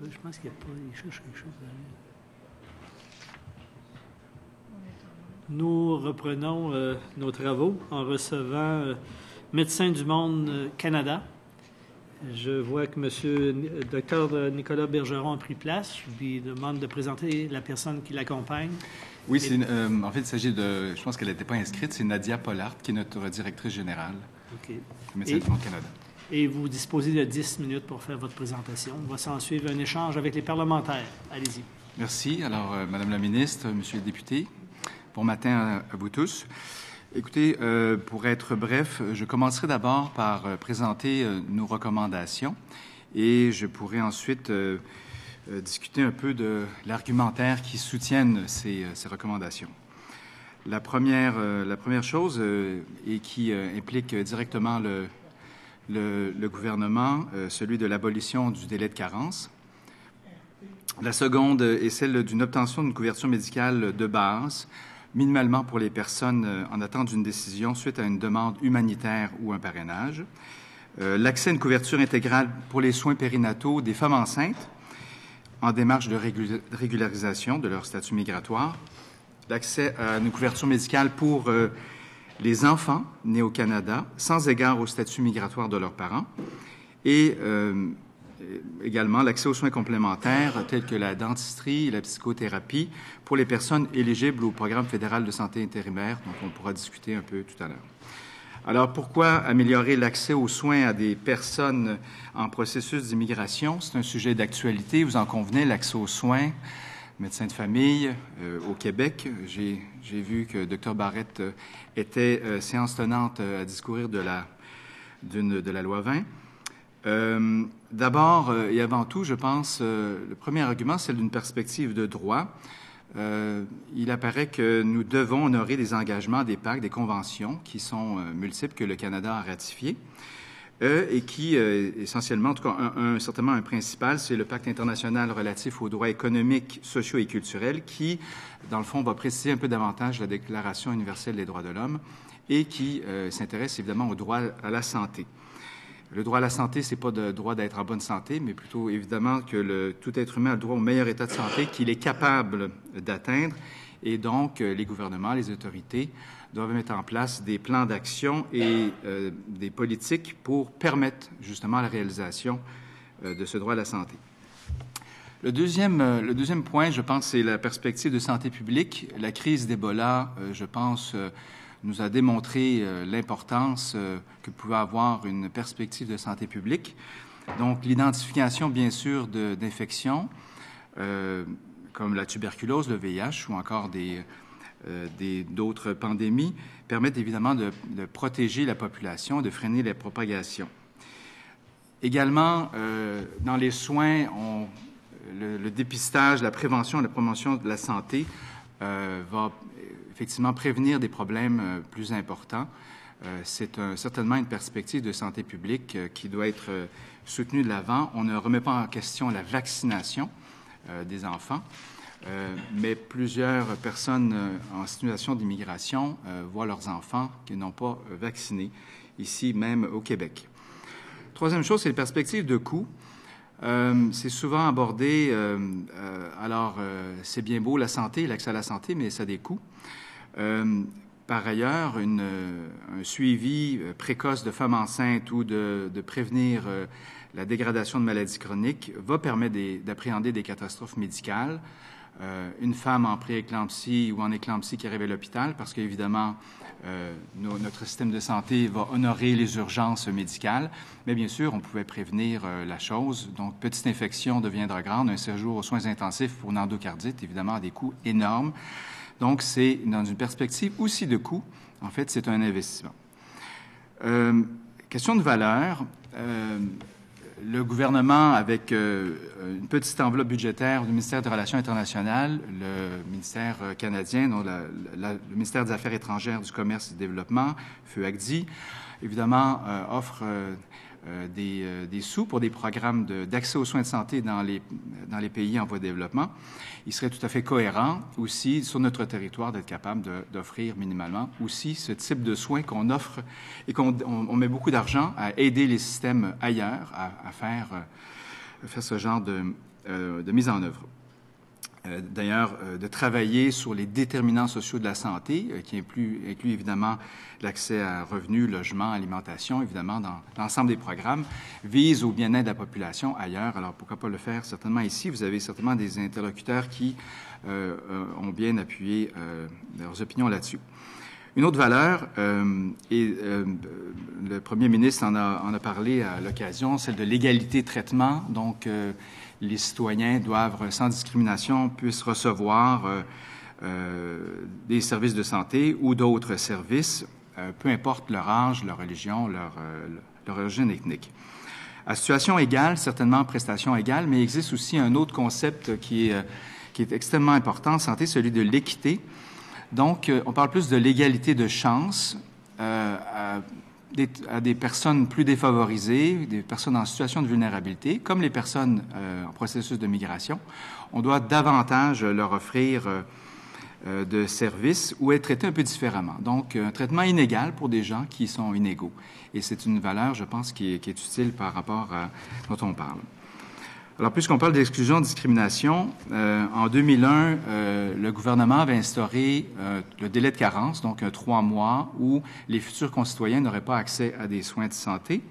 Je pense qu'il n'y a pas... Il cherche quelque chose. Nous reprenons nos travaux en recevant Médecins du Monde Canada. Je vois que M. Dr Nicolas Bergeron a pris place. Je lui demande de présenter la personne qui l'accompagne. Oui, en fait, il s'agit de... Je pense qu'elle n'était pas inscrite. C'est Nadia Pollard, qui est notre directrice générale du Médecins du Monde Canada. Et vous disposez de 10 minutes pour faire votre présentation. On va s'en suivre un échange avec les parlementaires. Allez-y. Merci. Alors, Madame la ministre, Monsieur le député, bon matin à vous tous. Écoutez, pour être bref, je commencerai d'abord par présenter nos recommandations et je pourrai ensuite discuter un peu de l'argumentaire qui soutiennent ces recommandations. La première chose et qui implique directement le gouvernement, celui de l'abolition du délai de carence. La seconde est celle d'une obtention d'une couverture médicale de base, minimalement pour les personnes en attente d'une décision suite à une demande humanitaire ou un parrainage. L'accès à une couverture intégrale pour les soins périnataux des femmes enceintes en démarche de régularisation de leur statut migratoire. L'accès à une couverture médicale pour les enfants nés au Canada, sans égard au statut migratoire de leurs parents, et également l'accès aux soins complémentaires tels que la dentisterie et la psychothérapie pour les personnes éligibles au programme fédéral de santé intérimaire, dont on pourra discuter un peu tout à l'heure. Alors, pourquoi améliorer l'accès aux soins à des personnes en processus d'immigration? C'est un sujet d'actualité, vous en convenez, l'accès aux soins. Médecin de famille au Québec. J'ai vu que Dr Barrett était séance tenante à discourir de la loi 20. D'abord et avant tout, je pense, le premier argument, c'est d'une perspective de droit. Il apparaît que nous devons honorer des engagements, des pactes, des conventions qui sont multiples que le Canada a ratifiés. Et qui, essentiellement, en tout cas, certainement un principal, c'est le pacte international relatif aux droits économiques, sociaux et culturels qui, dans le fond, va préciser un peu davantage la Déclaration universelle des droits de l'homme et qui s'intéresse évidemment au droit à la santé. Le droit à la santé, c'est pas le droit d'être en bonne santé, mais plutôt, évidemment, que tout être humain a le droit au meilleur état de santé qu'il est capable d'atteindre. Et donc, les gouvernements, les autorités doivent mettre en place des plans d'action et des politiques pour permettre justement la réalisation de ce droit à la santé. Le deuxième point, je pense, c'est la perspective de santé publique. La crise d'Ebola, je pense, nous a démontré l'importance que pouvait avoir une perspective de santé publique. Donc, l'identification, bien sûr, d'infections comme la tuberculose, le VIH ou encore d'autres pandémies permettent évidemment de protéger la population, de freiner la propagation. Également, dans les soins, le dépistage, la prévention et la promotion de la santé va effectivement prévenir des problèmes plus importants. C'est certainement une perspective de santé publique qui doit être soutenue de l'avant. On ne remet pas en question la vaccination des enfants. Mais plusieurs personnes en situation d'immigration voient leurs enfants qui n'ont pas vaccinés, ici même au Québec. Troisième chose, c'est les perspectives de coût. C'est souvent abordé, c'est bien beau la santé, l'accès à la santé, mais ça a des coûts. Par ailleurs, un suivi précoce de femmes enceintes ou de prévenir la dégradation de maladies chroniques va permettre d'appréhender des catastrophes médicales. Une femme en pré-éclampsie ou en éclampsie qui arrive à l'hôpital, parce qu'évidemment, notre système de santé va honorer les urgences médicales, mais bien sûr, on pouvait prévenir la chose. Donc, petite infection deviendra grande, un séjour aux soins intensifs pour une endocardite, évidemment, a des coûts énormes. Donc, c'est dans une perspective aussi de coût. En fait, c'est un investissement. Question de valeur. Le gouvernement, avec une petite enveloppe budgétaire du ministère des Relations internationales, le ministère canadien, dont le ministère des Affaires étrangères, du Commerce et du Développement, FEACDI, évidemment, offre des sous pour des programmes d'accès aux soins de santé dans les pays en voie de développement. Il serait tout à fait cohérent aussi sur notre territoire d'être capable d'offrir minimalement aussi ce type de soins qu'on offre et qu'on met beaucoup d'argent à aider les systèmes ailleurs à faire ce genre de mise en œuvre. D'ailleurs, de travailler sur les déterminants sociaux de la santé, qui inclut évidemment l'accès à revenus, logement, alimentation, évidemment, dans l'ensemble des programmes, vise au bien-être de la population ailleurs. Alors, pourquoi pas le faire certainement ici? Vous avez certainement des interlocuteurs qui ont bien appuyé leurs opinions là-dessus. Une autre valeur, et le premier ministre en a parlé à l'occasion, celle de l'égalité de traitement. Donc, les citoyens doivent, sans discrimination, puissent recevoir des services de santé ou d'autres services, peu importe leur âge, leur religion, leur origine ethnique. À situation égale, certainement prestations égales, mais il existe aussi un autre concept qui est extrêmement important en santé, celui de l'équité. Donc, on parle plus de l'égalité de chance à des personnes plus défavorisées, des personnes en situation de vulnérabilité, comme les personnes en processus de migration. On doit davantage leur offrir de services ou être traités un peu différemment. Donc, un traitement inégal pour des gens qui sont inégaux. Et c'est une valeur, je pense, qui est utile par rapport à dont on parle. Alors, puisqu'on parle d'exclusion-discrimination, en 2001, le gouvernement avait instauré le délai de carence, donc 3 mois, où les futurs concitoyens n'auraient pas accès à des soins de santé.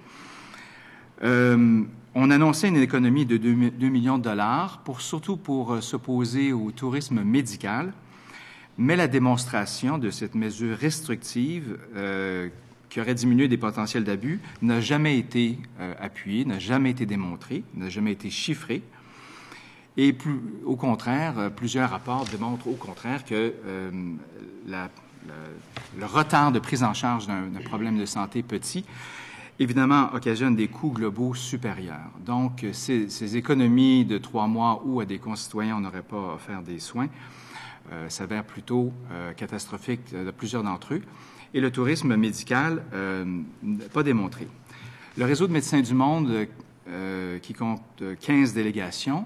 On annonçait une économie de 2 millions de dollars, surtout pour s'opposer au tourisme médical, mais la démonstration de cette mesure restrictive qui aurait diminué des potentiels d'abus, n'a jamais été appuyé, n'a jamais été démontré, n'a jamais été chiffré. Et au contraire, plusieurs rapports démontrent au contraire que le retard de prise en charge d'un problème de santé petit, évidemment, occasionne des coûts globaux supérieurs. Donc, ces économies de 3 mois où à des concitoyens on n'aurait pas offert des soins s'avèrent plutôt catastrophiques de plusieurs d'entre eux. Et le tourisme médical n'est pas démontré. Le Réseau de médecins du monde, qui compte 15 délégations,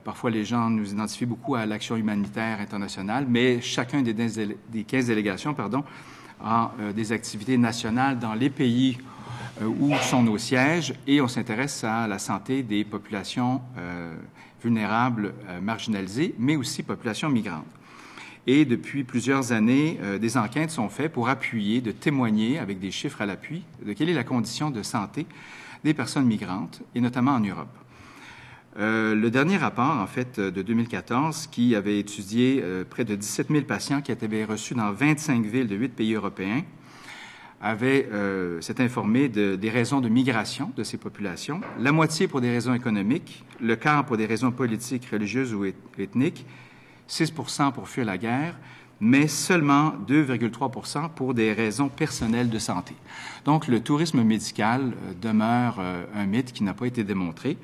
parfois les gens nous identifient beaucoup à l'action humanitaire internationale, mais chacun des 15 délégations a des activités nationales dans les pays où sont nos sièges, et on s'intéresse à la santé des populations vulnérables, marginalisées, mais aussi populations migrantes. Et depuis plusieurs années, des enquêtes sont faites pour appuyer, de témoigner avec des chiffres à l'appui de quelle est la condition de santé des personnes migrantes, et notamment en Europe. Le dernier rapport, en fait, de 2014, qui avait étudié près de 17 000 patients qui avaient reçus dans 25 villes de 8 pays européens, s'est informé des raisons de migration de ces populations, la moitié pour des raisons économiques, le quart pour des raisons politiques, religieuses ou ethniques, 6 pour fuir la guerre, mais seulement 2,3 pour des raisons personnelles de santé. Donc, le tourisme médical demeure un mythe qui n'a pas été démontré.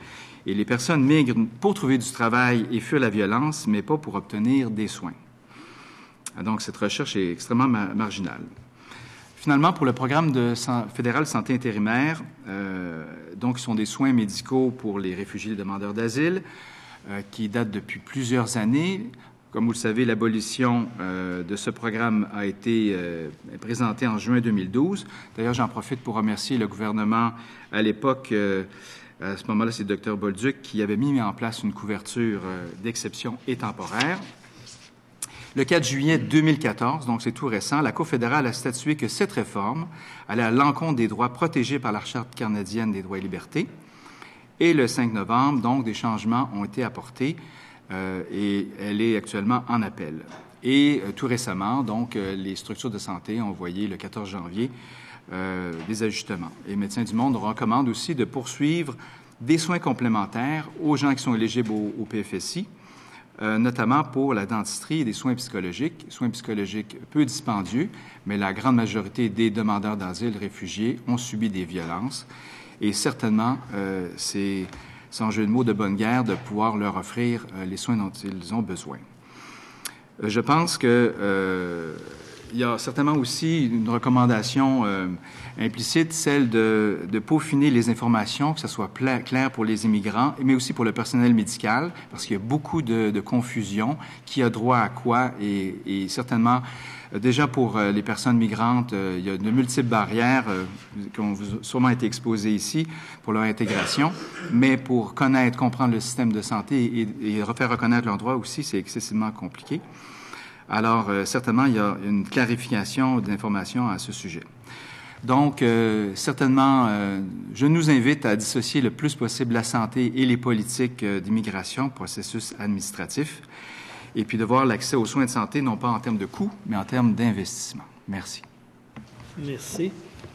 Et les personnes migrent pour trouver du travail et fuir la violence, mais pas pour obtenir des soins. Donc, cette recherche est extrêmement marginale. Finalement, pour le programme fédéral santé intérimaire, donc, ce sont des soins médicaux pour les réfugiés et demandeurs d'asile, qui datent depuis plusieurs années. Comme vous le savez, l'abolition de ce programme a été présentée en juin 2012. D'ailleurs, j'en profite pour remercier le gouvernement à l'époque. À ce moment-là, c'est le Dr Bolduc qui avait mis en place une couverture d'exception et temporaire. Le 4 juillet 2014, donc c'est tout récent, la Cour fédérale a statué que cette réforme allait à l'encontre des droits protégés par la Charte canadienne des droits et libertés. Et le 5 novembre, donc, des changements ont été apportés et elle est actuellement en appel. Et tout récemment, donc, les structures de santé ont envoyé le 14 janvier des ajustements. Et Médecins du monde recommande aussi de poursuivre des soins complémentaires aux gens qui sont éligibles au PFSI, notamment pour la dentisterie et des soins psychologiques peu dispendieux, mais la grande majorité des demandeurs d'asile réfugiés ont subi des violences. Et certainement, c'est sans jeu de mots de bonne guerre de pouvoir leur offrir les soins dont ils ont besoin. Je pense que il y a certainement aussi une recommandation implicite, celle de peaufiner les informations, que ce soit clair pour les immigrants, mais aussi pour le personnel médical, parce qu'il y a beaucoup de confusion, qui a droit à quoi, et certainement, déjà pour les personnes migrantes, il y a de multiples barrières qui ont sûrement été exposées ici pour leur intégration, mais pour connaître, comprendre le système de santé et faire reconnaître leurs droits aussi, c'est excessivement compliqué. Alors, certainement, il y a une clarification d'informations à ce sujet. Donc, certainement, je nous invite à dissocier le plus possible la santé et les politiques d'immigration, processus administratif, et puis de voir l'accès aux soins de santé, non pas en termes de coûts, mais en termes d'investissement. Merci. Merci.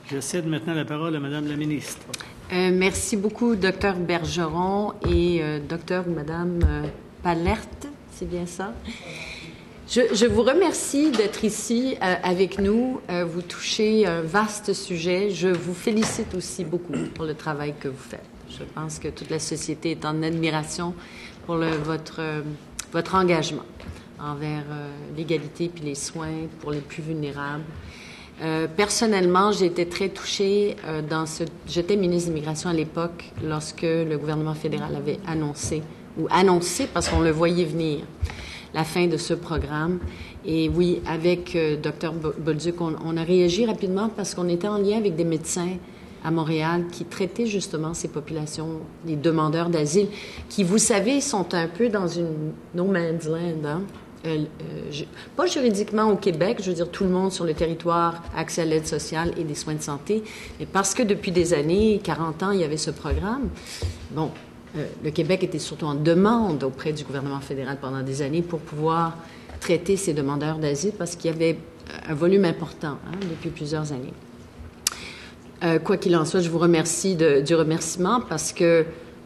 Je cède maintenant la parole à Madame la ministre. Merci beaucoup, Dr Bergeron et Dr Madame Palerte, c'est bien ça? Je vous remercie d'être ici avec nous. Vous touchez un vaste sujet. Je vous félicite aussi beaucoup pour le travail que vous faites. Je pense que toute la société est en admiration pour votre engagement envers l'égalité puis les soins pour les plus vulnérables. Personnellement, j'ai été très touchée j'étais ministre de l'Immigration à l'époque lorsque le gouvernement fédéral avait annoncé parce qu'on le voyait venir, la fin de ce programme. Et oui, avec Dr Bolduc, on a réagi rapidement parce qu'on était en lien avec des médecins à Montréal qui traitaient justement ces populations, les demandeurs d'asile, qui, vous savez, sont un peu dans une no man's land, hein? Pas juridiquement au Québec, je veux dire tout le monde sur le territoire, accès à l'aide sociale et des soins de santé, mais parce que depuis des années, 40 ans, il y avait ce programme. Bon, le Québec était surtout en demande auprès du gouvernement fédéral pendant des années pour pouvoir traiter ces demandeurs d'asile parce qu'il y avait un volume important depuis plusieurs années. Quoi qu'il en soit, je vous remercie du remerciement parce que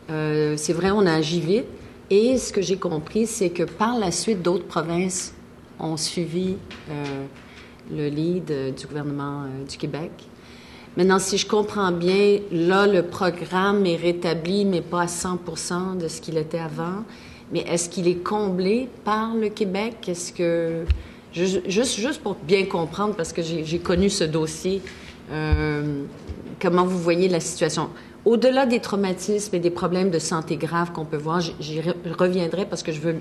c'est vrai, on a agi vite. Et ce que j'ai compris, c'est que par la suite, d'autres provinces ont suivi le lead du gouvernement du Québec. Maintenant, si je comprends bien, là, le programme est rétabli, mais pas à 100% de ce qu'il était avant. Mais est-ce qu'il est comblé par le Québec? Est-ce que... Juste pour bien comprendre, parce que j'ai connu ce dossier, comment vous voyez la situation? Au-delà des traumatismes et des problèmes de santé graves qu'on peut voir, j'y reviendrai parce que je veux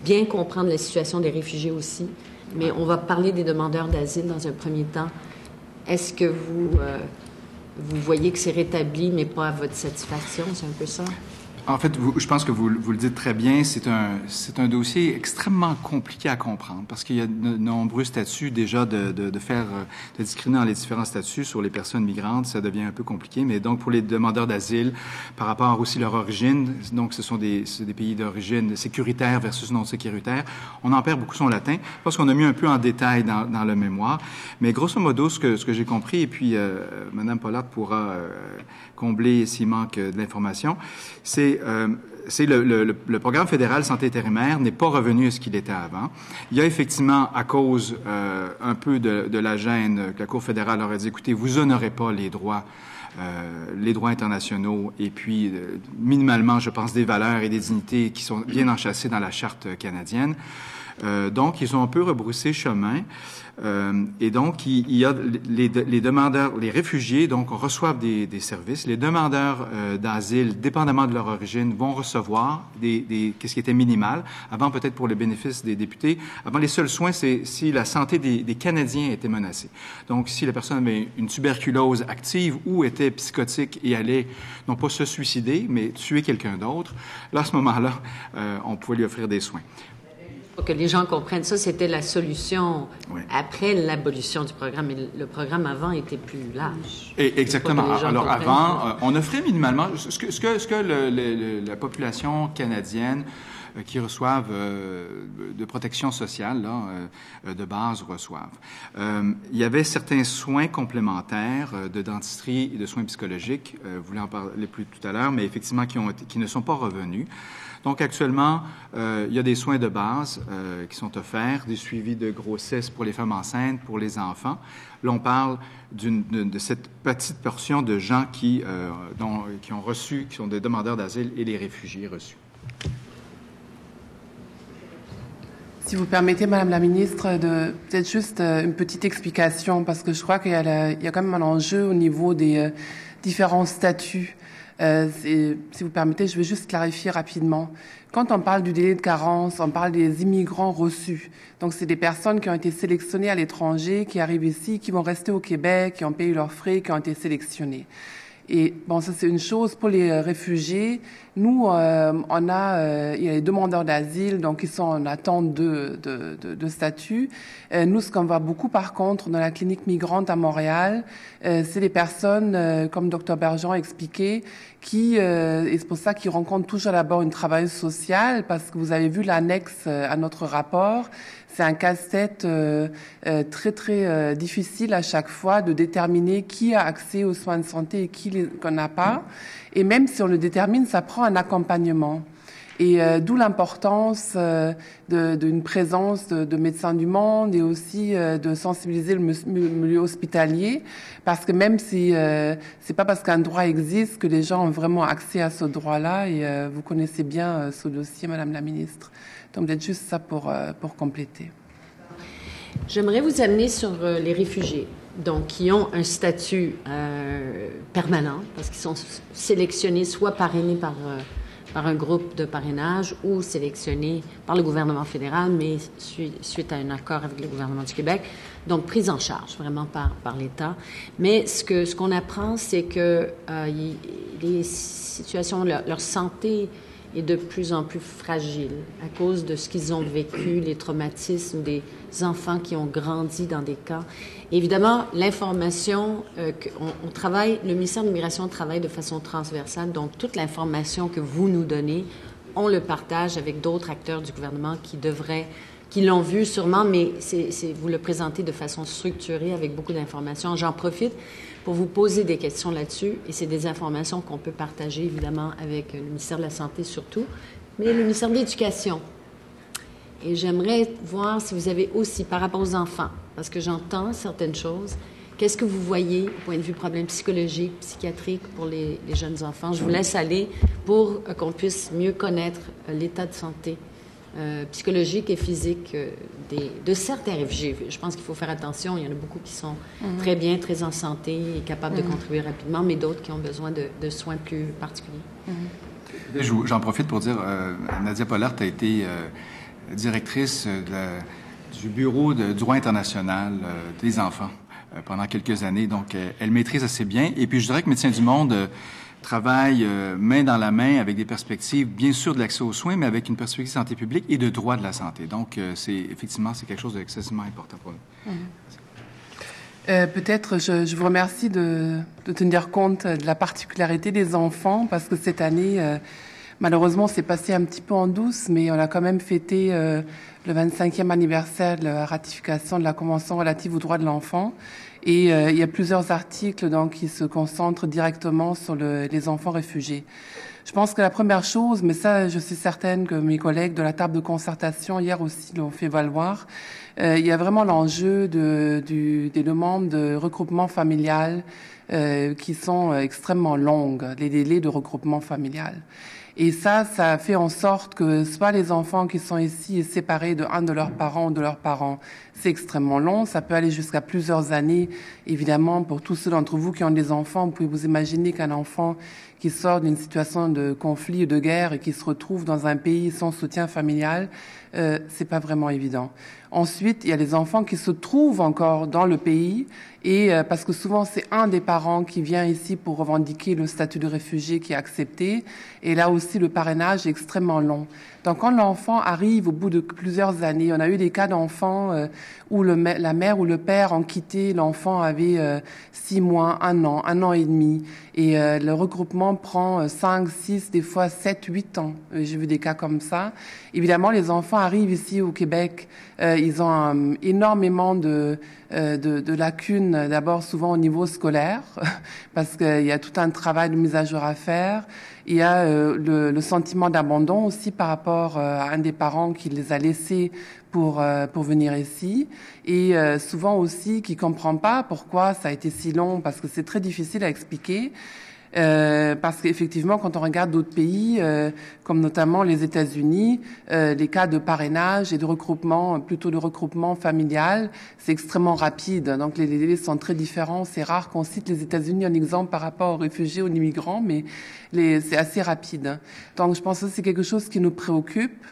bien comprendre la situation des réfugiés aussi. Mais on va parler des demandeurs d'asile dans un premier temps. Est-ce que vous voyez que c'est rétabli, mais pas à votre satisfaction? C'est un peu ça? En fait, je pense que vous le dites très bien, c'est un dossier extrêmement compliqué à comprendre parce qu'il y a de nombreux statuts déjà de discriminer dans les différents statuts sur les personnes migrantes, ça devient un peu compliqué. Mais donc pour les demandeurs d'asile, par rapport aussi à leur origine, donc ce sont des pays d'origine sécuritaire versus non sécuritaire, on en perd beaucoup son latin parce qu'on a mis un peu en détail dans le mémoire. Mais grosso modo, ce que j'ai compris, et puis Mme Pollard pourra combler s'il manque de l'information, c'est le programme fédéral santé intérimaire n'est pas revenu à ce qu'il était avant. Il y a effectivement, à cause un peu de la gêne, que la Cour fédérale aurait dit, écoutez, vous honorez pas les droits internationaux et puis minimalement, je pense, des valeurs et des dignités qui sont bien enchâssées dans la Charte canadienne. Donc, ils ont un peu rebroussé chemin. Et donc, il y a les demandeurs, les réfugiés, donc, reçoivent des services. Les demandeurs d'asile, dépendamment de leur origine, vont recevoir qu'est-ce qui était minimal. Avant, peut-être pour le bénéfice des députés, avant, les seuls soins, c'est si la santé des Canadiens était menacée. Donc, si la personne avait une tuberculose active ou était psychotique et allait, non pas se suicider, mais tuer quelqu'un d'autre, là, à ce moment-là, on pouvait lui offrir des soins. Pour que les gens comprennent ça, c'était la solution après l'abolition du programme. Mais le programme avant était plus large. Et exactement. Alors avant, on offrait minimalement ce que la population canadienne qui reçoivent de protection sociale de base reçoivent. Il y avait certains soins complémentaires de dentisterie et de soins psychologiques. Vous voulez en parler plus tout à l'heure, mais effectivement qui ne sont pas revenus. Donc, actuellement, il y a des soins de base qui sont offerts, des suivis de grossesse pour les femmes enceintes, pour les enfants. Là, on parle de cette petite portion de gens qui ont reçu, qui sont des demandeurs d'asile et les réfugiés reçus. Si vous permettez, Madame la Ministre, de peut-être juste une petite explication, parce que je crois qu'il y a quand même un enjeu au niveau des différents statuts. Si vous permettez, je vais juste clarifier rapidement. Quand on parle du délai de carence, on parle des immigrants reçus. Donc, c'est des personnes qui ont été sélectionnées à l'étranger, qui arrivent ici, qui vont rester au Québec, qui ont payé leurs frais, qui ont été sélectionnés. Et bon, ça c'est une chose. Pour les réfugiés, nous, il y a les demandeurs d'asile, donc ils sont en attente de statut. Nous, ce qu'on voit beaucoup, par contre, dans la clinique migrante à Montréal, c'est les personnes, comme Dr Bergeron a expliqué, et c'est pour ça qu'ils rencontrent toujours d'abord une travailleuse sociale, parce que vous avez vu l'annexe à notre rapport. C'est un casse-tête très, très difficile à chaque fois de déterminer qui a accès aux soins de santé et qui n'a pas. Et même si on le détermine, ça prend un accompagnement. Et d'où l'importance d'une présence de médecins du monde et aussi de sensibiliser le milieu hospitalier, parce que même si c'est pas parce qu'un droit existe que les gens ont vraiment accès à ce droit-là. Et vous connaissez bien ce dossier, Madame la Ministre. Donc peut-être juste ça pour compléter. J'aimerais vous amener sur les réfugiés, donc qui ont un statut permanent, parce qu'ils sont sélectionnés soit parrainés par un groupe de parrainage ou sélectionnés par le gouvernement fédéral, mais suite à un accord avec le gouvernement du Québec, donc pris en charge vraiment par l'État. Mais ce qu'on apprend, c'est que les situations, leur santé est de plus en plus fragile à cause de ce qu'ils ont vécu, les traumatismes des enfants qui ont grandi dans des camps. Et évidemment, l'information, on travaille, le ministère de l'Immigration travaille de façon transversale, donc toute l'information que vous nous donnez, on le partage avec d'autres acteurs du gouvernement qui l'ont vu sûrement, mais vous le présentez de façon structurée avec beaucoup d'informations. J'en profite pour vous poser des questions là-dessus, et c'est des informations qu'on peut partager, évidemment, avec le ministère de la Santé surtout, mais le ministère de l'Éducation. Et j'aimerais voir si vous avez aussi, par rapport aux enfants, parce que j'entends certaines choses, qu'est-ce que vous voyez au point de vue problèmes psychologiques, psychiatriques pour les jeunes enfants? Je vous laisse aller pour qu'on puisse mieux connaître l'état de santé psychologique et physique de certains réfugiés. Je pense qu'il faut faire attention. Il y en a beaucoup qui sont très bien, très en santé et capables de contribuer rapidement, mais d'autres qui ont besoin de soins plus particuliers. J'en profite pour dire, Nadia Pollard a été directrice du bureau du droit international des enfants pendant quelques années. Donc, elle maîtrise assez bien. Et puis, je dirais que Médecins du Monde travaille main dans la main avec des perspectives, bien sûr, de l'accès aux soins, mais avec une perspective de santé publique et de droit de la santé. Donc, c'est quelque chose d'excessivement important pour nous. Peut-être, je vous remercie de tenir compte de la particularité des enfants, parce que cette année, malheureusement, c'est passé un petit peu en douce, mais on a quand même fêté le 25e anniversaire de la ratification de la Convention relative aux droits de l'enfant. Et il y a plusieurs articles donc qui se concentrent directement sur les enfants réfugiés. Je pense que la première chose, mais ça, je suis certaine que mes collègues de la table de concertation hier aussi l'ont fait valoir, il y a vraiment l'enjeu des demandes de regroupement familial qui sont extrêmement longues, les délais de regroupement familial. Et ça fait en sorte que soit les enfants qui sont ici et séparés de un de leurs parents ou de leurs parents, c'est extrêmement long. Ça peut aller jusqu'à plusieurs années. Évidemment, pour tous ceux d'entre vous qui ont des enfants, vous pouvez vous imaginer qu'un enfant qui sort d'une situation de conflit ou de guerre et qui se retrouve dans un pays sans soutien familial, c'est pas vraiment évident. Ensuite, il y a les enfants qui se trouvent encore dans le pays et parce que souvent c'est un des parents qui vient ici pour revendiquer le statut de réfugié qui est accepté, et là aussi le parrainage est extrêmement long. Donc quand l'enfant arrive au bout de plusieurs années, on a eu des cas d'enfants où la mère ou le père ont quitté, l'enfant avait 6 mois, 1 an et demi, et le regroupement prend 5, 6, des fois 7, 8 ans. J'ai vu des cas comme ça. Évidemment, les enfants arrivent ici au Québec, ils ont énormément de lacunes, d'abord souvent au niveau scolaire, parce qu'il y a tout un travail de mise à jour à faire. Il y a le sentiment d'abandon aussi par rapport à un des parents qui les a laissés pour venir ici, et souvent aussi qui comprend pas pourquoi ça a été si long, parce que c'est très difficile à expliquer. Parce qu'effectivement, quand on regarde d'autres pays, comme notamment les États-Unis, les cas de parrainage et de regroupement, plutôt de regroupement familial, c'est extrêmement rapide. Donc les délais sont très différents. C'est rare qu'on cite les États-Unis en exemple par rapport aux réfugiés, aux immigrants, mais c'est assez rapide. Donc je pense que c'est quelque chose qui nous préoccupe.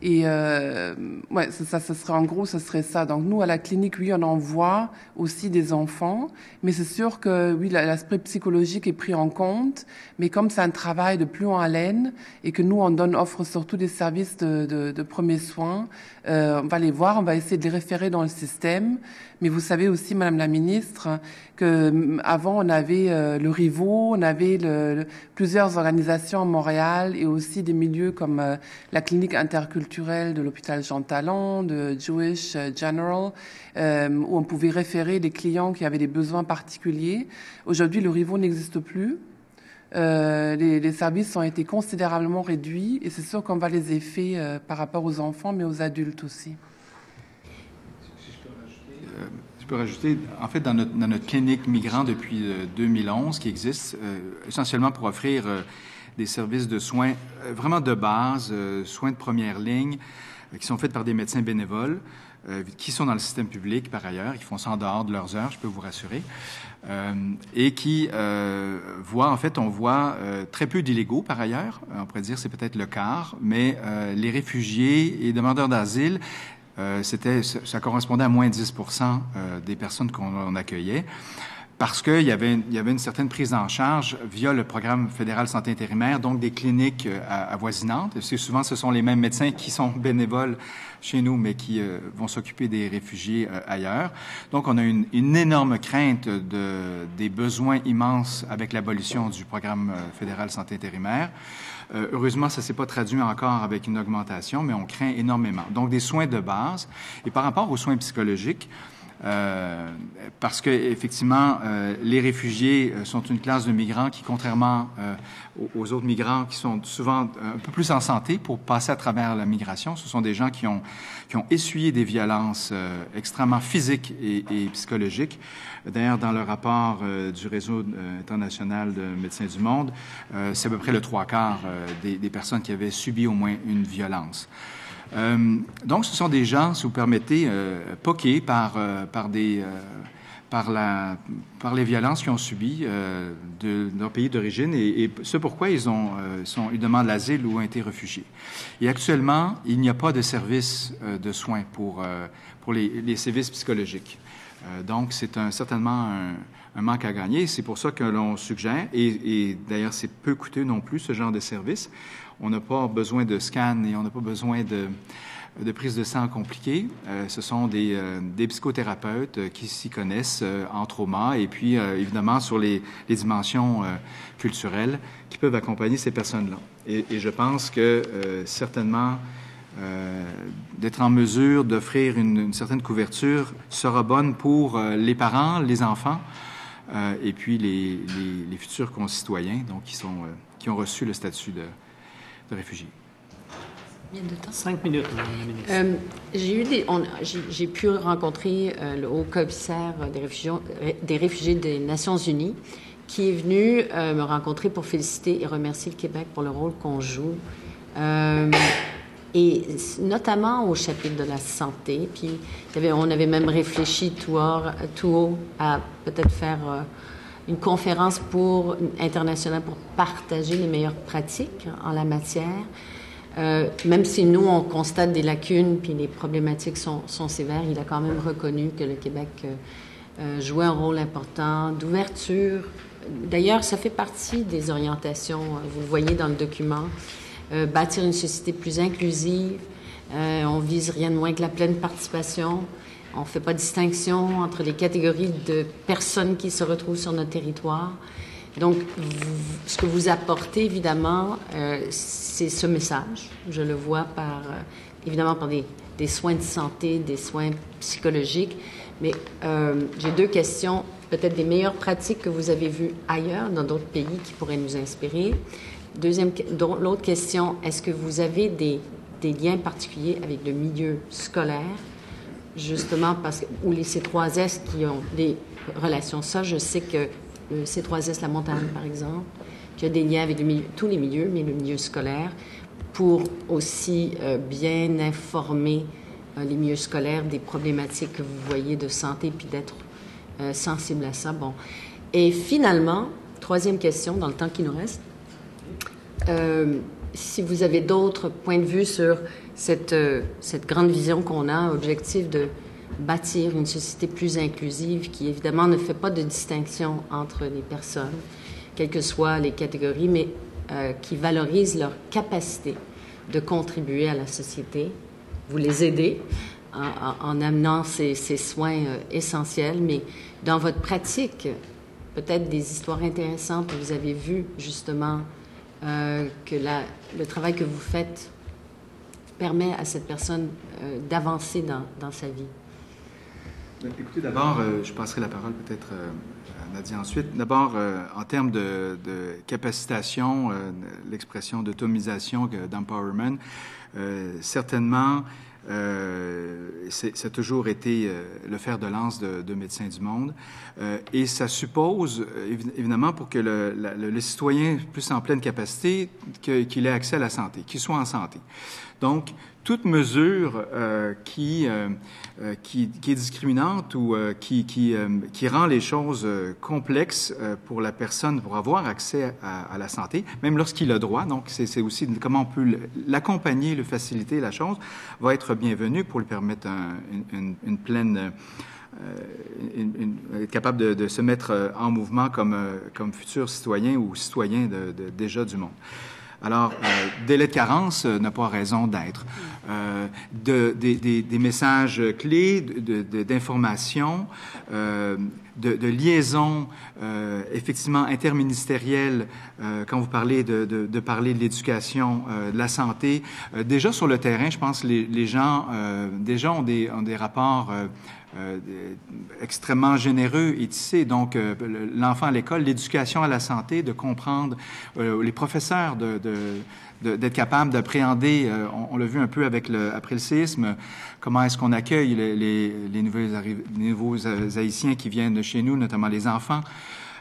Ouais, ça serait en gros, ce serait ça. Donc nous, à la clinique, oui, on envoie aussi des enfants, mais c'est sûr que oui, l'aspect psychologique est pris en compte. Mais comme c'est un travail de plus en haleine et que nous, offre surtout des services de premiers soins, on va les voir, on va essayer de les référer dans le système. Mais vous savez aussi, Madame la Ministre, que avant on avait le RIVO, on avait plusieurs organisations à Montréal et aussi des milieux comme la clinique interculturelle de l'hôpital Jean Talon, de Jewish General, où on pouvait référer des clients qui avaient des besoins particuliers. Aujourd'hui, le RIVO n'existe plus. Les services ont été considérablement réduits et c'est sûr qu'on voit les effets par rapport aux enfants, mais aux adultes aussi. Je peux rajouter, en fait, dans notre clinique migrant depuis 2011, qui existe essentiellement pour offrir des services de soins vraiment de base, soins de première ligne, qui sont faits par des médecins bénévoles, qui sont dans le système public par ailleurs, ils font ça en dehors de leurs heures, je peux vous rassurer, et qui voient, en fait, on voit très peu d'illégaux par ailleurs, on pourrait dire c'est peut-être le quart, mais les réfugiés et demandeurs d'asile, ça correspondait à moins de 10% des personnes qu'on accueillait, parce qu'il y avait une certaine prise en charge via le programme fédéral santé intérimaire, donc des cliniques avoisinantes. Souvent, ce sont les mêmes médecins qui sont bénévoles chez nous, mais qui vont s'occuper des réfugiés ailleurs. Donc, on a une énorme crainte des besoins immenses avec l'abolition du programme fédéral santé intérimaire. Heureusement, ça ne s'est pas traduit encore avec une augmentation, mais on craint énormément. Donc, des soins de base. Et par rapport aux soins psychologiques, parce que effectivement, les réfugiés sont une classe de migrants qui, contrairement aux autres migrants qui sont souvent un peu plus en santé pour passer à travers la migration, ce sont des gens qui ont essuyé des violences extrêmement physiques et psychologiques. D'ailleurs, dans le rapport du réseau international de médecins du monde, c'est à peu près le 3/4 des personnes qui avaient subi au moins une violence. Donc, ce sont des gens, si vous permettez, poqués par les violences qu'ils ont subies de leur pays d'origine et ce pourquoi ils demandent l'asile ou ont été réfugiés. Et actuellement, il n'y a pas de service de soins pour les services psychologiques. Donc, c'est certainement un manque à gagner. C'est pour ça que l'on suggère, et d'ailleurs, c'est peu coûteux non plus, ce genre de service. On n'a pas besoin de scan et on n'a pas besoin de prise de sang compliquée. Ce sont des psychothérapeutes qui s'y connaissent en trauma et puis, évidemment, sur les dimensions culturelles qui peuvent accompagner ces personnes-là. Et je pense que, certainement, d'être en mesure d'offrir une certaine couverture sera bonne pour les parents, les enfants et puis les futurs concitoyens donc, qui ont reçu le statut de réfugiés. Combien de temps? 5 minutes, Madame la ministre. J'ai pu rencontrer le haut-commissaire des réfugiés des Nations unies qui est venu me rencontrer pour féliciter et remercier le Québec pour le rôle qu'on joue. Et notamment au chapitre de la santé. Puis on avait même réfléchi tout haut à peut-être faire une conférence internationale pour partager les meilleures pratiques en la matière. Même si nous, on constate des lacunes puis les problématiques sont sévères, il a quand même reconnu que le Québec jouait un rôle important d'ouverture. D'ailleurs, ça fait partie des orientations, vous le voyez dans le document, bâtir une société plus inclusive. On vise rien de moins que la pleine participation. On ne fait pas de distinction entre les catégories de personnes qui se retrouvent sur notre territoire. Donc, ce que vous apportez, évidemment, c'est ce message. Je le vois évidemment par des soins de santé, des soins psychologiques. Mais j'ai 2 questions, peut-être des meilleures pratiques que vous avez vues ailleurs, dans d'autres pays, qui pourraient nous inspirer. L'autre question, est-ce que vous avez des liens particuliers avec le milieu scolaire, justement, ou les C3S qui ont des relations? Ça, je sais que le C3S La Montagne, par exemple, qui a des liens avec tous les milieux, mais le milieu scolaire, pour aussi bien informer les milieux scolaires des problématiques que vous voyez de santé, puis d'être sensible à ça. Bon. Et finalement, troisième question, dans le temps qui nous reste, si vous avez d'autres points de vue sur cette grande vision qu'on a, objectif de bâtir une société plus inclusive qui, évidemment, ne fait pas de distinction entre les personnes, quelles que soient les catégories, mais qui valorise leur capacité de contribuer à la société. Vous les aidez en amenant ces soins essentiels, mais dans votre pratique, peut-être des histoires intéressantes où vous avez vu, justement, que le travail que vous faites permet à cette personne d'avancer dans sa vie. Écoutez, d'abord, je passerai la parole peut-être à Nadia ensuite. D'abord, en termes de capacitation, l'expression d'automisation, d'empowerment, certainement, ça a toujours été le fer de lance de Médecins du Monde. Et ça suppose, évidemment, pour que le citoyen plus en pleine capacité, qu'il ait accès à la santé, qu'il soit en santé. Donc, toute mesure qui est discriminante ou qui rend les choses complexes pour la personne pour avoir accès à la santé, même lorsqu'il a droit, donc c'est aussi comment on peut l'accompagner, le faciliter la chose, va être bienvenue pour lui permettre une pleine... être capable de se mettre en mouvement comme futur citoyen ou citoyen déjà du monde. Alors, délai de carence n'a pas raison d'être. Des messages clés d'information, de liaison, effectivement interministérielle, quand vous parlez de parler de l'éducation, de la santé. Déjà sur le terrain, je pense que les gens déjà ont des rapports extrêmement généreux et tissés. Donc, l'enfant à l'école, l'éducation à la santé, de comprendre, les professeurs d'être capables d'appréhender, on l'a vu un peu après le séisme, comment est-ce qu'on accueille les nouveaux Haïtiens qui viennent de chez nous, notamment les enfants.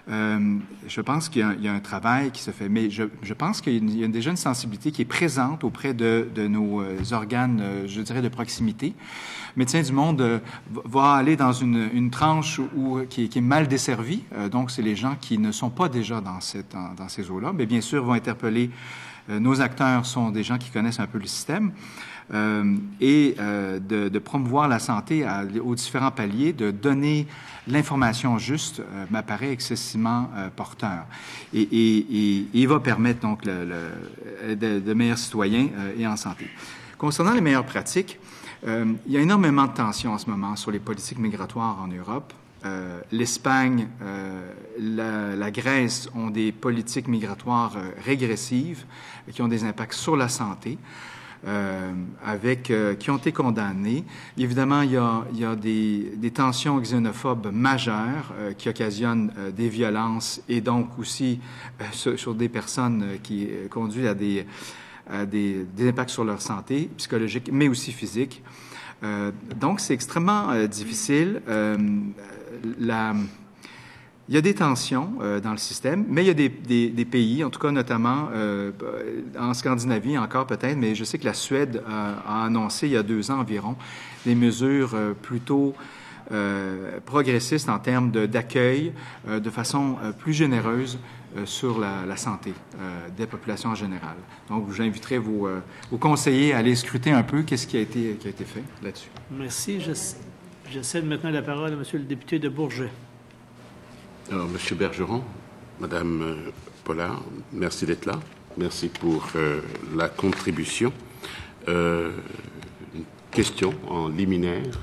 Je pense qu'il y a un travail qui se fait, mais je pense qu'il y a déjà une sensibilité qui est présente auprès de nos organes, je dirais, de proximité. Médecins du Monde va aller dans une tranche qui est mal desservie, donc c'est les gens qui ne sont pas déjà dans ces eaux-là, mais bien sûr vont interpeller. Nos acteurs sont des gens qui connaissent un peu le système et de promouvoir la santé aux différents paliers, de donner l'information juste m'apparaît excessivement porteur et il va permettre donc de meilleurs citoyens et en santé. Concernant les meilleures pratiques, il y a énormément de tensions en ce moment sur les politiques migratoires en Europe. L'Espagne, la Grèce ont des politiques migratoires régressives qui ont des impacts sur la santé, qui ont été condamnées. Évidemment, il y a des tensions xénophobes majeures qui occasionnent des violences et donc aussi sur des personnes qui conduisent à des impacts sur leur santé psychologique, mais aussi physique. Donc, c'est extrêmement difficile. Il y a des tensions dans le système, mais il y a des pays, en tout cas notamment en Scandinavie encore peut-être, mais je sais que la Suède a annoncé il y a 2 ans environ des mesures plutôt progressistes en termes d'accueil de façon plus généreuse sur la santé des populations en général. Donc, j'inviterai vos conseillers à aller scruter un peu qu'est-ce qui a été fait là-dessus. Merci. Je cède maintenant la parole à M. le député de Bourget. Alors, M. Bergeron, Mme Pollard, merci d'être là. Merci pour la contribution. Une question en liminaire.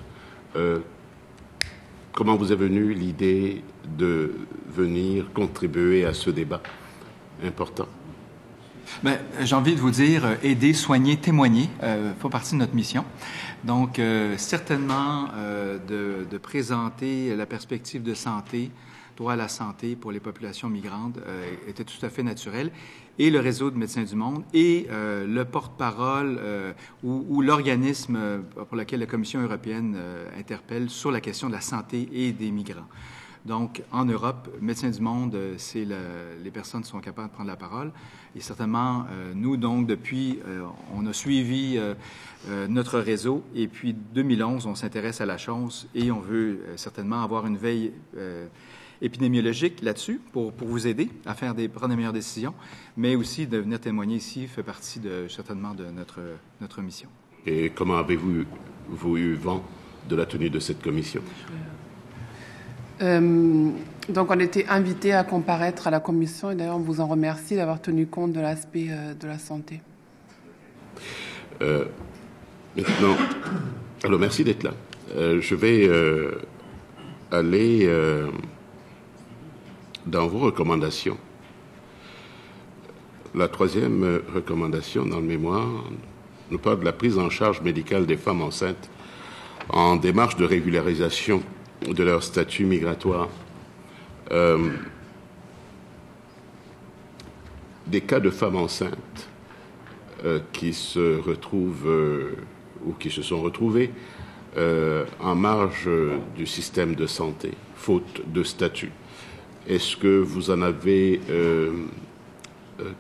Comment vous est venue l'idée de venir contribuer à ce débat important? Bien, j'ai envie de vous dire, aider, soigner, témoigner, fait partie de notre mission. Donc, certainement, de présenter la perspective de santé, droit à la santé pour les populations migrantes était tout à fait naturel. Et le réseau de Médecins du Monde et le porte-parole ou l'organisme pour lequel la Commission européenne interpelle sur la question de la santé et des migrants. Donc, en Europe, Médecins du monde, les personnes qui sont capables de prendre la parole. Et certainement, nous, donc, depuis, on a suivi notre réseau. Et puis, 2011, on s'intéresse à la chose et on veut certainement avoir une veille épidémiologique là-dessus pour vous aider à prendre des meilleures décisions. Mais aussi, de venir témoigner ici fait partie certainement de notre mission. Et comment avez-vous eu vent de la tenue de cette commission? Donc, on était invités à comparaître à la commission et d'ailleurs, on vous en remercie d'avoir tenu compte de l'aspect de la santé. Maintenant, alors merci d'être là. Je vais aller dans vos recommandations. La troisième recommandation dans le mémoire nous parle de la prise en charge médicale des femmes enceintes en démarche de régularisation de leur statut migratoire. Des cas de femmes enceintes qui se retrouvent ou qui se sont retrouvées en marge du système de santé, faute de statut. Est-ce que vous en avez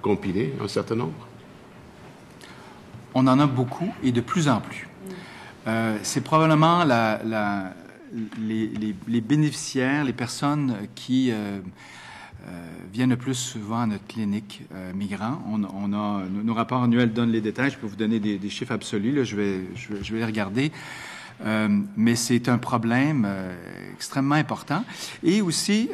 compilé un certain nombre? On en a beaucoup et de plus en plus. C'est probablement les bénéficiaires, les personnes qui viennent le plus souvent à notre clinique migrants. On a nos rapports annuels donnent les détails. Je peux vous donner des chiffres absolus. Là, je vais les regarder. Mais c'est un problème extrêmement important. Et aussi,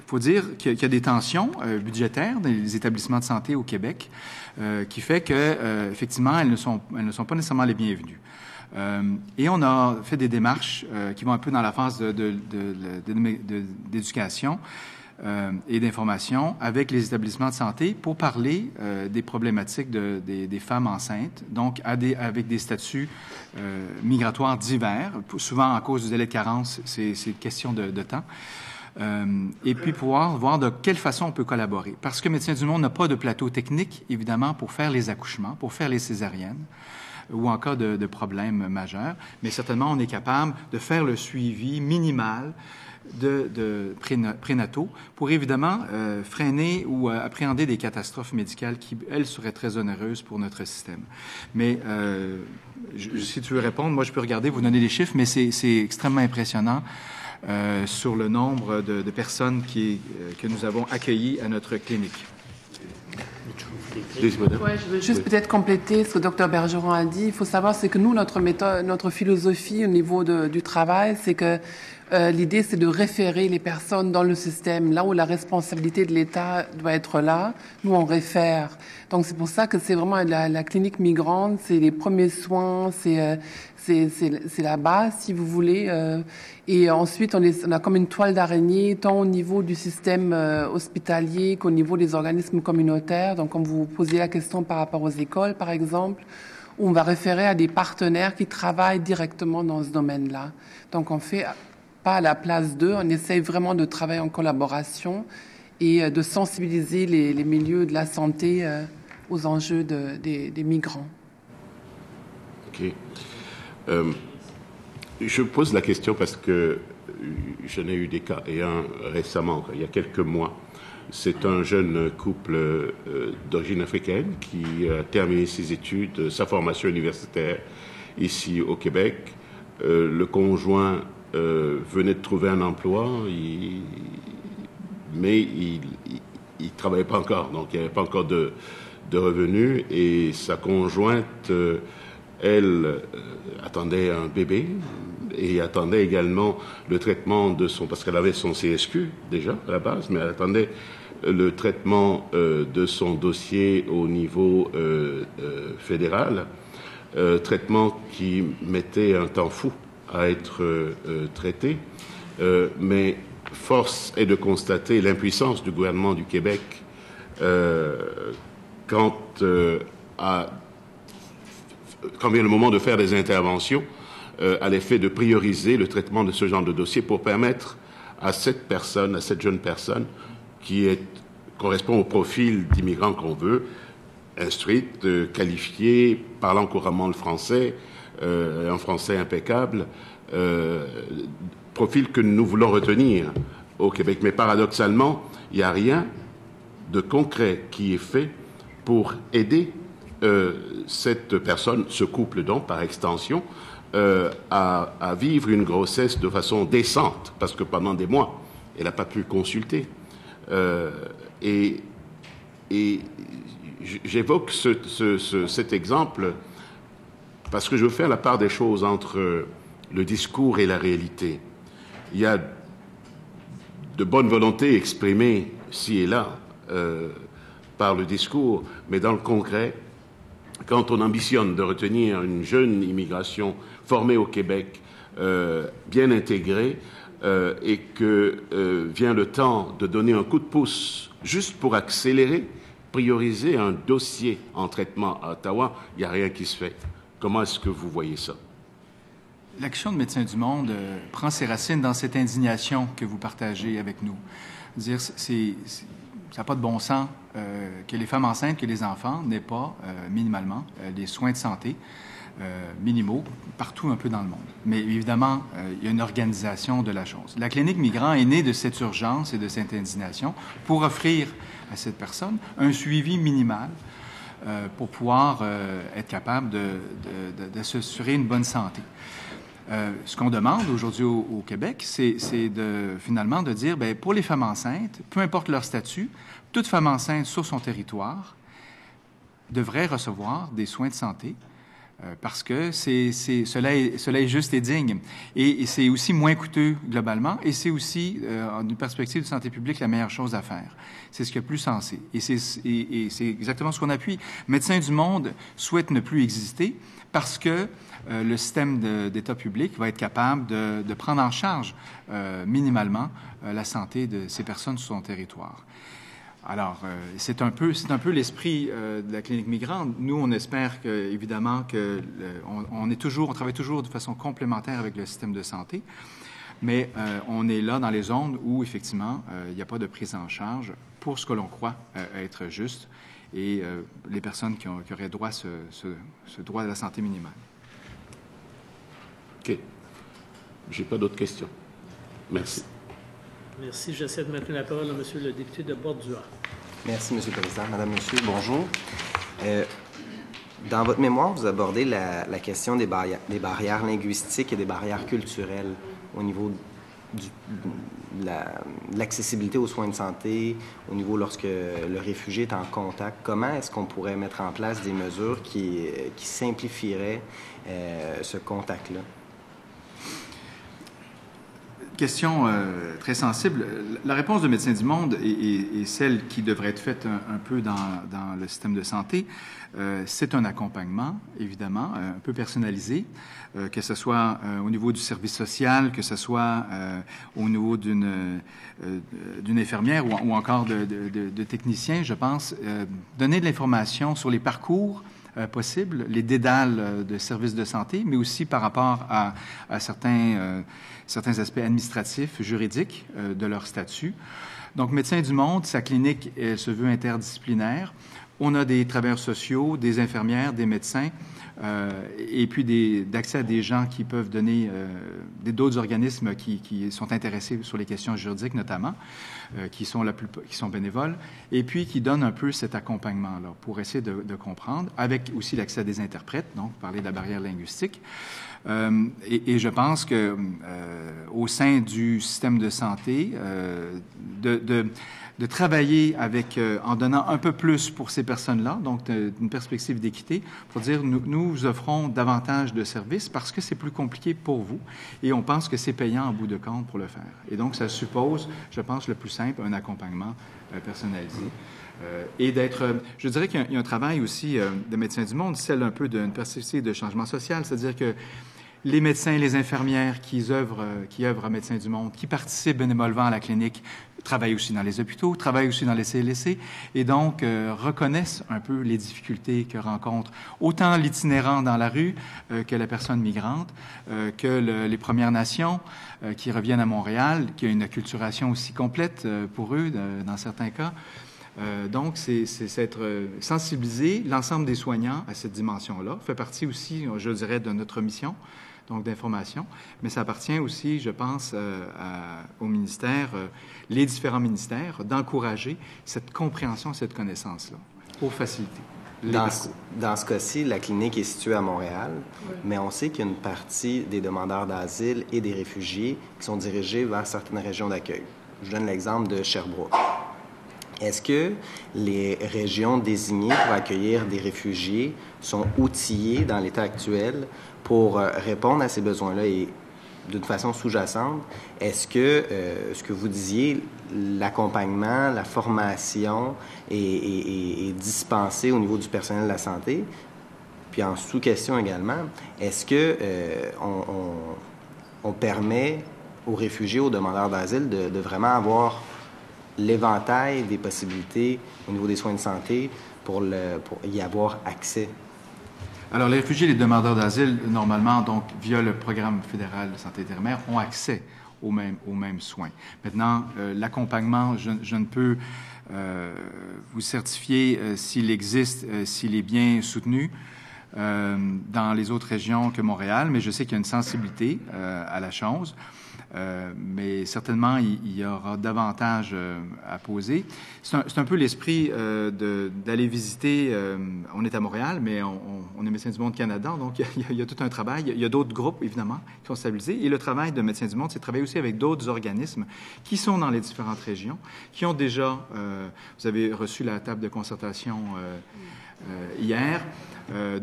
faut dire qu'il y a des tensions budgétaires dans les établissements de santé au Québec, qui fait que effectivement, elles ne sont pas nécessairement les bienvenues. Et on a fait des démarches qui vont un peu dans la phase d'éducation et d'information avec les établissements de santé pour parler des problématiques des femmes enceintes, donc avec des statuts migratoires divers. Souvent, à cause du délai de carence, c'est une question de temps. Et puis pouvoir voir de quelle façon on peut collaborer. Parce que Médecins du monde n'a pas de plateau technique, évidemment, pour faire les accouchements, pour faire les césariennes ou en cas de problèmes majeurs. Mais certainement, on est capable de faire le suivi minimal de prénataux pour évidemment freiner ou appréhender des catastrophes médicales qui, elles, seraient très onéreuses pour notre système. Mais si tu veux répondre, moi, je peux regarder, vous donner des chiffres, mais c'est extrêmement impressionnant sur le nombre de personnes que nous avons accueillies à notre clinique. Ouais, je veux juste peut-être compléter ce que Dr Bergeron a dit. Il faut savoir, c'est que nous, notre méthode, notre philosophie au niveau du travail, c'est que l'idée, c'est de référer les personnes dans le système. Là où la responsabilité de l'État doit être là, nous, on réfère. Donc, c'est pour ça que c'est vraiment la clinique migrante, c'est les premiers soins, c'est la base, si vous voulez. Et ensuite, on a comme une toile d'araignée, tant au niveau du système hospitalier qu'au niveau des organismes communautaires. Donc, comme vous posiez la question par rapport aux écoles, par exemple, où on va référer à des partenaires qui travaillent directement dans ce domaine-là. Donc, on fait pas à la place d'eux, on essaye vraiment de travailler en collaboration et de sensibiliser les milieux de la santé aux enjeux des migrants. OK. Je pose la question parce que j'en ai eu des cas, et un récemment, il y a quelques mois. C'est un jeune couple d'origine africaine qui a terminé ses études, sa formation universitaire ici au Québec. Le conjoint venait de trouver un emploi, mais il ne travaillait pas encore, donc il n'y avait pas encore de revenus, et sa conjointe, elle, attendait un bébé et attendait également le traitement parce qu'elle avait son CSQ déjà à la base, mais elle attendait le traitement de son dossier au niveau fédéral, traitement qui mettait un temps fou à être traité, mais force est de constater l'impuissance du gouvernement du Québec quand vient le moment de faire des interventions à l'effet de prioriser le traitement de ce genre de dossier pour permettre à cette jeune personne qui correspond au profil d'immigrant qu'on veut, instruite, qualifiée, parlant couramment le français, un français impeccable, profil que nous voulons retenir au Québec. Mais paradoxalement, il n'y a rien de concret qui est fait pour aider cette personne, ce couple donc, par extension, à vivre une grossesse de façon décente, parce que pendant des mois, elle n'a pas pu consulter. Et j'évoque cet exemple parce que je veux faire la part des choses entre le discours et la réalité. Il y a de bonnes volontés exprimées ci et là par le discours, mais dans le concret, quand on ambitionne de retenir une jeune immigration formée au Québec, bien intégrée, et que vient le temps de donner un coup de pouce juste pour accélérer, prioriser un dossier en traitement à Ottawa, il n'y a rien qui se fait. Comment est-ce que vous voyez ça? L'Action de Médecins du Monde prend ses racines dans cette indignation que vous partagez avec nous. Dire, ça n'a pas de bon sens que les femmes enceintes, que les enfants n'aient pas, minimalement, des soins de santé minimaux partout un peu dans le monde. Mais évidemment, il y a une organisation de la chose. La clinique migrant est née de cette urgence et de cette indignation pour offrir à cette personne un suivi minimal pour pouvoir être capable de s'assurer une bonne santé. Ce qu'on demande aujourd'hui au Québec, c'est finalement de dire, bien, pour les femmes enceintes, peu importe leur statut, toute femme enceinte sur son territoire devrait recevoir des soins de santé parce que cela est juste et digne. Et c'est aussi moins coûteux globalement, et c'est aussi, d'une perspective de santé publique, la meilleure chose à faire. C'est ce qui est plus sensé. Et c'est exactement ce qu'on appuie. Médecins du Monde souhaitent ne plus exister parce que le système d'État public va être capable de prendre en charge minimalement la santé de ces personnes sur son territoire. Alors, c'est un peu l'esprit de la clinique migrante. Nous, on espère évidemment on travaille toujours de façon complémentaire avec le système de santé, mais on est là dans les zones où, effectivement, il n'y a pas de prise en charge pour ce que l'on croit être juste et les personnes qui auraient droit à ce droit à la santé minimale. OK. Je n'ai pas d'autres questions. Merci. Merci. J'essaie de mettre la parole à M. le député de Bordua. Merci, M. le Président. Madame, Monsieur, bonjour. Dans votre mémoire, vous abordez la question des barrières linguistiques et des barrières culturelles au niveau de l'accessibilité aux soins de santé, au niveau lorsque le réfugié est en contact. Comment est-ce qu'on pourrait mettre en place des mesures qui simplifieraient ce contact-là? Question très sensible. La réponse de Médecins du Monde est celle qui devrait être faite un peu dans le système de santé. C'est un accompagnement, évidemment, un peu personnalisé, que ce soit au niveau du service social, que ce soit au niveau d'une infirmière ou encore de technicien, je pense. Donner de l'information sur les parcours possibles, les dédales de services de santé, mais aussi par rapport à certains aspects administratifs, juridiques de leur statut. Donc, Médecins du Monde, sa clinique, elle se veut interdisciplinaire. On a des travailleurs sociaux, des infirmières, des médecins, et puis d'accès à des gens qui peuvent donner d'autres organismes qui sont intéressés sur les questions juridiques notamment, qui sont bénévoles, et puis qui donnent un peu cet accompagnement-là pour essayer de comprendre, avec aussi l'accès à des interprètes, donc parler de la barrière linguistique. Et je pense que au sein du système de santé, de travailler en donnant un peu plus pour ces personnes-là, donc une perspective d'équité, pour dire nous vous offrons davantage de services parce que c'est plus compliqué pour vous et on pense que c'est payant en bout de compte pour le faire. Et donc, ça suppose, je pense, le plus simple, un accompagnement personnalisé. Et je dirais qu'il y a un travail aussi de Médecins du Monde, celle un peu d'une perspective de changement social, c'est-à-dire que les médecins et les infirmières qui œuvrent à Médecins du Monde, qui participent bénévolement à la clinique, travaillent aussi dans les hôpitaux, travaillent aussi dans les CLSC et donc reconnaissent un peu les difficultés que rencontre autant l'itinérant dans la rue que la personne migrante, que les Premières Nations qui reviennent à Montréal, qui a une acculturation aussi complète pour eux dans certains cas. Donc, c'est être sensibiliser l'ensemble des soignants à cette dimension-là. Fait partie aussi, je dirais, de notre mission donc d'information, mais ça appartient aussi, je pense, au ministère, les différents ministères, d'encourager cette compréhension, cette connaissance-là, pour faciliter. Dans ce cas-ci, la clinique est située à Montréal, mais on sait qu'il y a une partie des demandeurs d'asile et des réfugiés qui sont dirigés vers certaines régions d'accueil. Je donne l'exemple de Sherbrooke. Est-ce que les régions désignées pour accueillir des réfugiés sont outillées dans l'état actuel pour répondre à ces besoins-là et d'une façon sous-jacente, est-ce que ce que vous disiez, l'accompagnement, la formation est dispensé au niveau du personnel de la santé? Puis en sous-question également, est-ce que on permet aux réfugiés, aux demandeurs d'asile de vraiment avoir l'éventail des possibilités au niveau des soins de santé pour y avoir accès? Alors, les réfugiés et les demandeurs d'asile, normalement, donc, via le programme fédéral de santé intérimaire, ont accès aux mêmes soins. Maintenant, l'accompagnement, je ne peux vous certifier s'il existe, s'il est bien soutenu dans les autres régions que Montréal, mais je sais qu'il y a une sensibilité à la chose. Mais certainement, il y aura davantage à poser. C'est un peu l'esprit d'aller visiter. On est à Montréal, mais on est Médecins du Monde Canada, donc il y a tout un travail. Il y a d'autres groupes, évidemment, qui sont stabilisés. Et le travail de Médecins du Monde, c'est de travailler aussi avec d'autres organismes qui sont dans les différentes régions, qui ont déjà... vous avez reçu la table de concertation hier.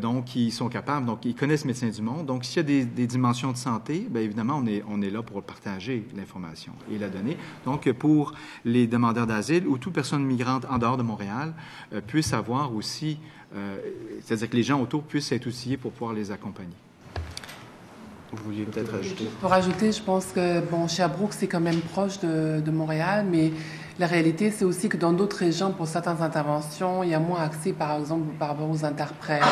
Donc, ils sont capables, donc ils connaissent Médecins du Monde. Donc, s'il y a des dimensions de santé, bien évidemment, on est là pour partager l'information et la donner. Donc, pour les demandeurs d'asile ou toute personne migrante en dehors de Montréal puisse avoir aussi, c'est-à-dire que les gens autour puissent être outillés pour pouvoir les accompagner. Vous vouliez peut-être rajouter? Pour ajouter, je pense que, Sherbrooke, c'est quand même proche de Montréal, mais la réalité, c'est aussi que dans d'autres régions, pour certaines interventions, il y a moins accès, par exemple, par rapport aux interprètes.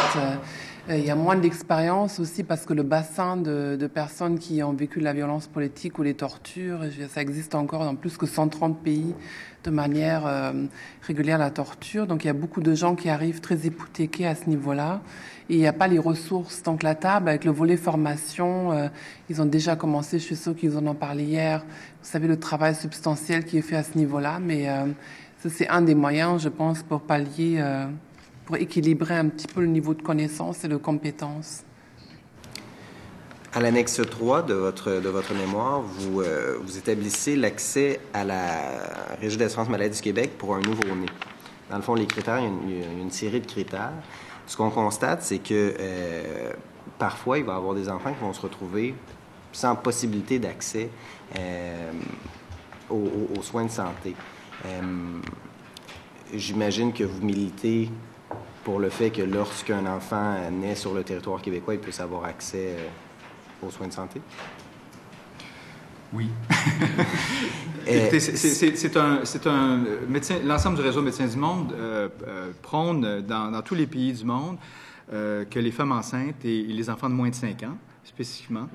Il y a moins d'expérience aussi parce que le bassin de personnes qui ont vécu la violence politique ou les tortures, ça existe encore dans plus que 130 pays de manière régulière, la torture. Donc, il y a beaucoup de gens qui arrivent très hypothéqués à ce niveau-là. Et il n'y a pas les ressources. Donc, la table, avec le volet formation, ils ont déjà commencé, je suis sûre qu'ils en ont parlé hier. Vous savez, le travail substantiel qui est fait à ce niveau-là. Mais ça, c'est un des moyens, je pense, pour pallier, pour équilibrer un petit peu le niveau de connaissance et de compétences. À l'annexe 3 de votre mémoire, vous établissez l'accès à la Régie d'assurance maladie du Québec pour un nouveau-né. Dans le fond, les critères, il y a une série de critères. Ce qu'on constate, c'est que parfois, il va y avoir des enfants qui vont se retrouver sans possibilité d'accès aux soins de santé. J'imagine que vous militez pour le fait que lorsqu'un enfant naît sur le territoire québécois, il puisse avoir accès aux soins de santé? Oui. C'est un médecin. L'ensemble du réseau Médecins du Monde prône dans tous les pays du monde que les femmes enceintes et les enfants de moins de 5 ans, spécifiquement,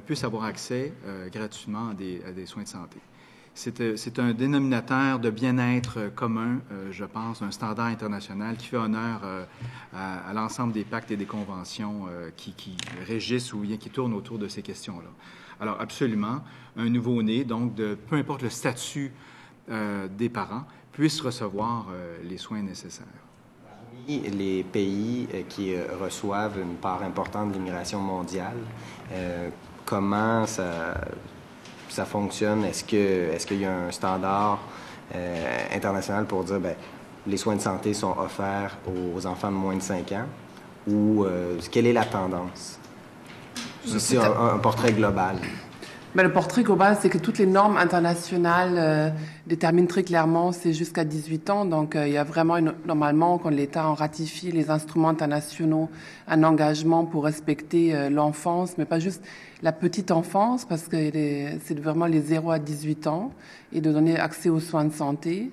puissent avoir accès gratuitement à des soins de santé. C'est un dénominateur de bien-être commun, je pense, un standard international qui fait honneur à l'ensemble des pactes et des conventions qui régissent ou bien qui tournent autour de ces questions-là. Alors, absolument, un nouveau-né, donc, peu importe le statut des parents, puisse recevoir les soins nécessaires. Les pays qui reçoivent une part importante de l'immigration mondiale, comment ça fonctionne? Est-ce qu'il y a un standard international pour dire les soins de santé sont offerts aux enfants de moins de 5 ans? Ou quelle est la tendance? C'est un portrait global. Le portrait global, c'est que toutes les normes internationales déterminent très clairement, c'est jusqu'à 18 ans. Donc, il y a vraiment, normalement, quand l'État en ratifie les instruments internationaux, un engagement pour respecter l'enfance, mais pas juste la petite enfance, parce que c'est vraiment les 0 à 18 ans, et de donner accès aux soins de santé.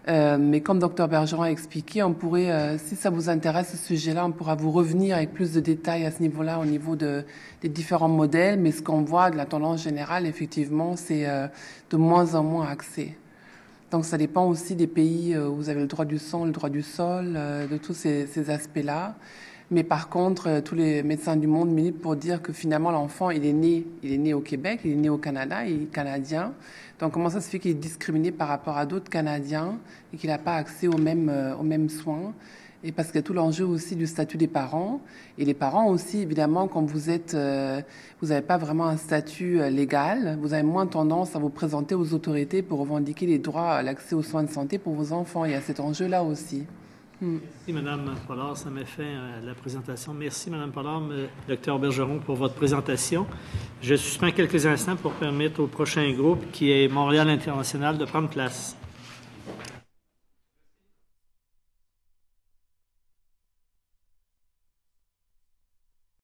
Mais comme Dr Bergeron a expliqué, on pourrait, si ça vous intéresse ce sujet-là, on pourra vous revenir avec plus de détails à ce niveau-là, au niveau des différents modèles. Mais ce qu'on voit de la tendance générale, effectivement, c'est de moins en moins accès. Donc ça dépend aussi des pays où vous avez le droit du sang, le droit du sol, de tous ces aspects-là. Mais par contre, tous les médecins du monde militent pour dire que finalement l'enfant, il est né au Québec, il est né au Canada, il est canadien. Donc comment ça se fait qu'il est discriminé par rapport à d'autres Canadiens et qu'il n'a pas accès aux mêmes soins? Et parce qu'il y a tout l'enjeu aussi du statut des parents. Et les parents aussi, évidemment, quand vous n'avez pas vraiment un statut légal, vous avez moins tendance à vous présenter aux autorités pour revendiquer les droits à l'accès aux soins de santé pour vos enfants. Il y a cet enjeu-là aussi. Merci, Mme Pollard. Ça met fin à la présentation. Merci, Mme Pollard, Dr Bergeron, pour votre présentation. Je suspends quelques instants pour permettre au prochain groupe, qui est Montréal International, de prendre place.